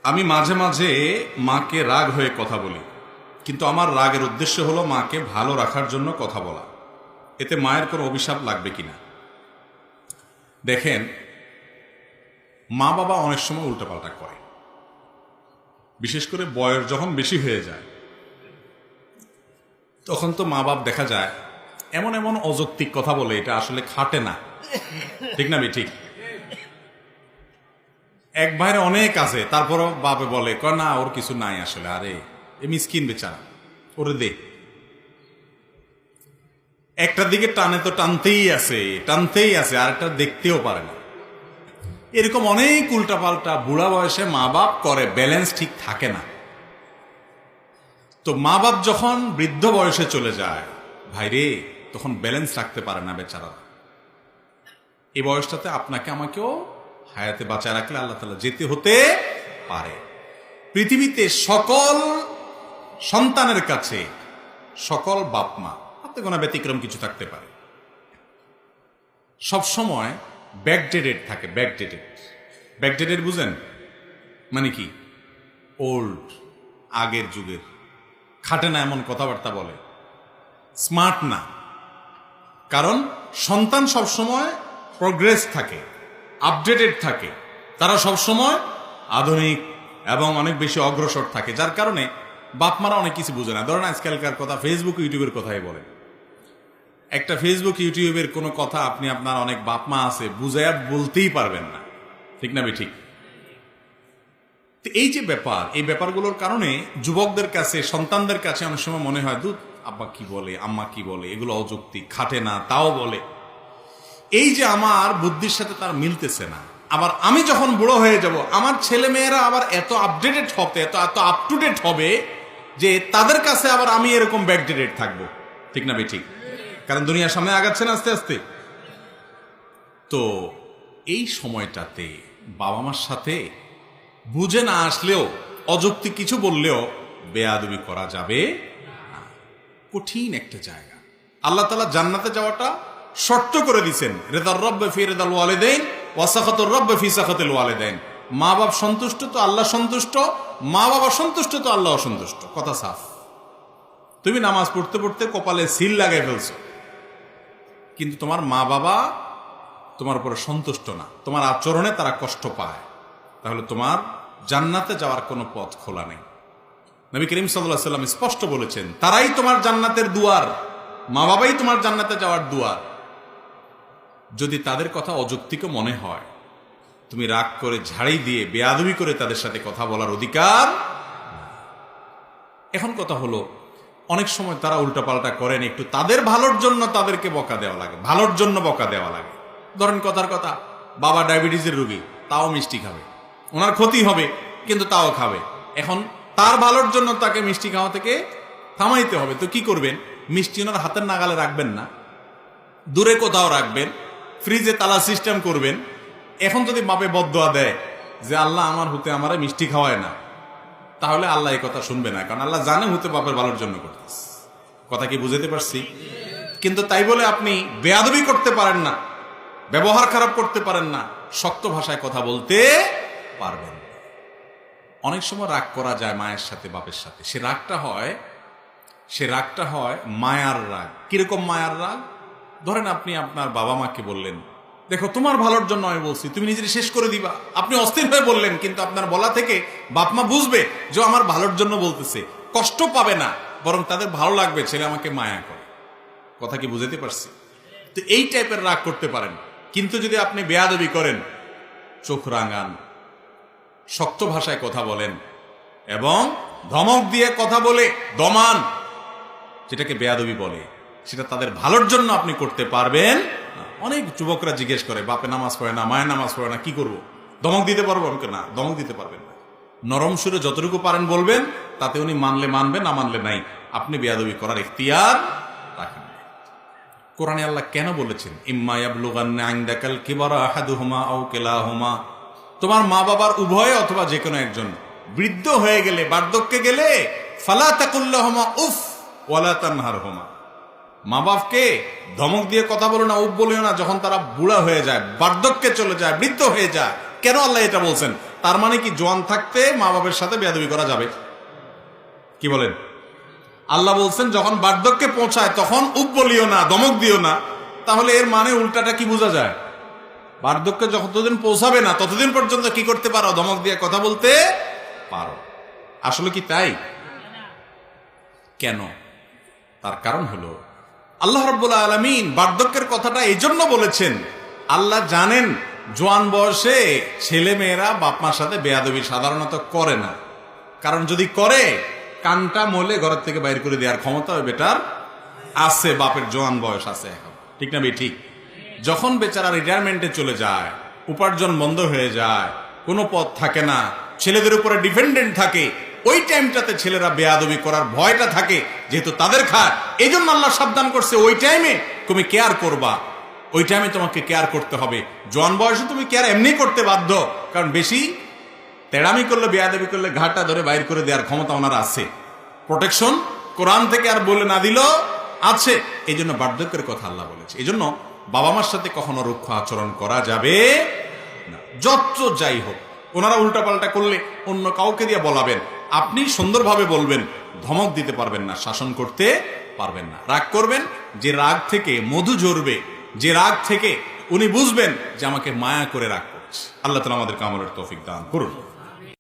আমি মাঝে মাঝে মাকে রাগ হয়ে কথা বলি, কিন্তু আমার রাগের উদ্দেশ্য হলো মাকে ভালো রাখার জন্য কথা বলা। এতে মায়ের কোনো অভিশাপ লাগবে কিনা? দেখেন, মা বাবা অনেক সময় উল্টাপাল্টা করে, বিশেষ করে বয়স যখন বেশি হয়ে যায় তখন তো মা বাপ দেখা যায় এমন এমন অযৌক্তিক কথা বলে, এটা আসলে খাটে না। ঠিক না ঠিক? এক ভাইয়ের অনেক আছে, তারপরও বাপে বলে কয় না ওর কিছু নাই আসলে, আরে এ মিসকিন বেচারা, ওরে দে। একটা দিকে টানে তো টানতেই আছে, আর একটা দেখতেও পারে না। এরকম অনেক উল্টাপাল্টা বুড়া বয়সে মা বাপ করে, ব্যালেন্স ঠিক থাকে না। তো মা বাপ যখন বৃদ্ধ বয়সে চলে যায় ভাইরে, তখন ব্যালেন্স রাখতে পারে না বেচারা। এই বয়সটাতে আপনাকে আমাকেও হায়াতে বাঁচায় রাখলে আল্লাহ তাআলা যেতে হতে পারে। পৃথিবীতে সকল সন্তানের কাছে, সকল বাপ মা, হাতে গোনা ব্যতিক্রম কিছু থাকতে পারে, সবসময় ব্যাকডেটেড থাকে। ব্যাকডেটেড বুঝেন মানে কি? ওল্ড, আগের যুগের, খাটে না এমন কথাবার্তা বলে, স্মার্ট না। কারণ সন্তান সবসময় প্রোগ্রেস থাকে, আপডেটেড থাকে, তারা সবসময় আধুনিক এবং অনেক বেশি অগ্রসর থাকে, যার কারণে বাপমারা অনেক কিছু বুঝে না। ধরেন আজকালকার কথা, ফেসবুক ইউটিউবের কথাই বলে, একটা ফেসবুক ইউটিউবের কোনো কথা আপনি আপনার অনেক বাপমা আছে বুঝাইয়া বলতেই পারবেন না। ঠিক না ঠিক? এই যে ব্যাপার, এই ব্যাপারগুলোর কারণে যুবকদের কাছে, সন্তানদের কাছে অনেক সময় মনে হয় দুধ আব্বা কি বলে, আম্মা কি বলে, এগুলো অযৌক্তিক, খাটে না, তাও বলে। এই যে আমার বুদ্ধির সাথে তার মিলতেছে না। আবার আমি যখন বুড়ো হয়ে যাব, আমার ছেলে মেয়েরা আবার এত আপডেটেড হবে, এত আপ টু ডেট হবে যে তাদের কাছে আবার আমি এরকম ব্যাকডেটেড থাকবো। ঠিক না ঠিক? কারণ দুনিয়ার সামনে আগাচ্ছে না আস্তে আস্তে। তো এই সময়টাতে বাবা মার সাথে বুঝে না আসলেও, অযৌক্তিক কিছু বললেও বেয়াদবি করা যাবে না। কঠিন একটা জায়গা। আল্লাহ তাআলা জান্নাতে যাওয়াটা শর্ত করে দিয়েছেন, রিদার রব্বি ফি রিদাল ওয়ালিদাইন ওয়া সাখাতুর রব্বি ফি সাখাতিল ওয়ালিদাইন। মা বাপ সন্তুষ্ট তো আল্লাহ সন্তুষ্ট, মা বাবা সন্তুষ্ট তো আল্লাহ সন্তুষ্ট। কথা সাফ। তুমি নামাজ পড়তে পড়তে কপালে সিল লাগাই ফেলছো, কিন্তু তোমার মা বাবা তোমার উপরে সন্তুষ্ট না, তোমার আচরণে তারা কষ্ট পায়, তাহলে তোমার জান্নাতে যাওয়ার কোনো পথ খোলা নেই। নবী করিম সাল্লাল্লাহু আলাইহি ওয়াসাল্লাম স্পষ্ট বলেছেন, তারাই তোমার জান্নাতের দুয়ার, মা বাবাই তোমার জান্নাতে যাওয়ার দুয়ার। যদি তাদের কথা অযৌক্তিক মনে হয়, তুমি রাগ করে ঝাড়ি দিয়ে বেয়াদবি করে তাদের সাথে কথা বলার অধিকার। এখন কথা হলো, অনেক সময় তারা উল্টাপাল্টা করেন, একটু তাদের ভালোর জন্য তাদেরকে বকা দেওয়া লাগে, ভালোর জন্য বকা দেওয়া লাগে। ধরেন কথার কথা, বাবা ডায়াবেটিসের রোগী, তাও মিষ্টি খাবে, ওনার ক্ষতি হবে কিন্তু তাও খাবে। এখন তার ভালোর জন্য তাকে মিষ্টি খাওয়া থেকে থামাইতে হবে। তো কি করবেন? মিষ্টি ওনার হাতের নাগালে রাখবেন না, দূরে কোথাও রাখবেন, ফ্রিজে তালা সিস্টেম করবেন। এখন যদি বাপে বদদোয়া দেয় যে আল্লাহ আমার হতে আমারে মিষ্টি খাওয়ায় না, তাহলে আল্লাহ এই কথা শুনবে না, কারণ আল্লাহ জানে হতে বাপের ভালোর জন্য করতেছে। কথা কি বুঝাতে পারছি? কিন্তু তাই বলে আপনি বেয়াদবি করতে পারেন না, ব্যবহার খারাপ করতে পারেন না, শক্ত ভাষায় কথা বলতে পারবেন। অনেক সময় রাগ করা যায় মায়ের সাথে, বাপের সাথে। সে রাগটা হয় মায়ার রাগ। কিরকম মায়ার রাগ? ধরেন আপনি আপনার বাবা মাকে বললেন, দেখো তোমার ভালোর জন্য আমি বলছি, তুমি নিজের শেষ করে দিবা। আপনি অস্থির হয়ে বললেন, কিন্তু আপনার বলা থেকে বাপ মা বুঝবে যে আমার ভালোর জন্য বলতেছে, কষ্ট পাবে না, বরং তাদের ভালো লাগবে ছেলে আমাকে মায়া করে। কথা কি বুঝাতে পারছি? তো এই টাইপের রাগ করতে পারেন। কিন্তু যদি আপনি বেয়াদবি করেন, চোখ রাঙান, শক্ত ভাষায় কথা বলেন এবং ধমক দিয়ে কথা বলে দমান, যেটাকে বেয়াদবি বলে, সেটা তাদের ভালোর জন্য আপনি করতে পারবেন। অনেক যুবকরা জিজ্ঞেস করে, বাপে নামাজ পড়ে না, মায়ের নামাজ পড়ে না, কি করব? ধমক দিতে পারবো? আমাকে না, ধমক দিতে পারবেন না। নরম সুরে যতটুকু পারেন বলবেন, তাতে উনি মানলে মানবেন, না মানলে নাই। আপনি বেয়াদবি করার ইখতিয়ার রাখেন। কোরআনে আল্লাহ কেন বলেছেন, ইম্মা ইয়াবলুগান্না ইনদাকাল কিবারা আহাদুহুমা আও কিলাহুমা, তোমার মা বাবার উভয় অথবা যে কোনো একজন বৃদ্ধ হয়ে গেলে, বার্ধক্যে গেলে, ফালা তাকুল্লাহুমা উফ ওয়ালা তানহারহুমা, মা বাপকে ধমক দিয়ে কথা বলো না, উফ বলিও না, যখন তারা বুড়া হয়ে যায়, বার্ধক্যে চলে যায়, বৃদ্ধ হয়ে যায়। কেন আল্লাহ এটা বলছেন? তার মানে কি জোয়ান থাকতে মা বাবার সাথে বেয়াদবি করা যাবে? কি বলেন? আল্লাহ বলছেন যখন বার্ধক্যে পৌঁছায় তখন উপ বলিও না, দমক দিও না। তাহলে এর মানে উল্টাটা কি বোঝা যায়? বার্ধক্যে যতদিন পৌঁছাবে না ততদিন পর্যন্ত কি করতে পারো? ধমক দিয়ে কথা বলতে পারো। আসলে কি তাই? কেন? তার কারণ হলো আল্লাহ রাব্বুল আলামিন বার্ধক্যের কথাটা এই জন্য বলেছেন, আল্লাহ জানেন জোয়ান বয়সে ছেলে মেয়েরা বাপ মার সাথে বেয়াদবি সাধারণত করে না। কারণ যদি করে কানটা মলে ঘরের থেকে বাইর করে দেওয়ার ক্ষমতা ওই বেটার আছে, বাপের জোয়ান বয়স আছে এখন, ঠিক না? ঠিক। যখন বেচারা রিটায়ারমেন্টে চলে যায়, উপার্জন বন্ধ হয়ে যায়, কোনো পথ থাকে না, ছেলেদের উপরে ডিপেন্ডেন্ট থাকে, ওই টাইমটাতে ছেলেরা বেয়াদবি করার ভয়টা থাকে, যেহেতু তাদের খায়। এই জন্য আল্লাহ সাবধান করছে ওই টাইমে তুমি কেয়ার করবা, ওই টাইমে তোমাকে কেয়ার করতে হবে। জোয়ান বয়সে তুমি কেয়ার এমনি করতে বাধ্য, কারণ বেশি তেড়ামি করলে, বেয়াদবি করলে ঘাটটা ধরে বাইর করে দেওয়ার ক্ষমতা ওনার আছে। প্রোটেকশন কোরআন থেকে আর বলে না দিল আছে। এই জন্য বার্ধক্যের কথা আল্লাহ বলেছে। এই জন্য বাবা মার সাথে কখনো রুক্ষ আচরণ করা যাবে না, যত যাই হোক। ওনারা উল্টাপাল্টা করলে অন্য কাউকে দিয়ে বলাবেন, আপনি সুন্দরভাবে বলবেন, ধমক দিতে পারবেন না, শাসন করতে পারবেন না। রাগ করবেন, যে রাগ থেকে মধু ঝরবে, যে রাগ থেকে উনি বুঝবেন যে আমাকে মায়া করে রাগ করছে। আল্লাহ তাআলা আমাদেরকে আমলের তৌফিক দান করুন।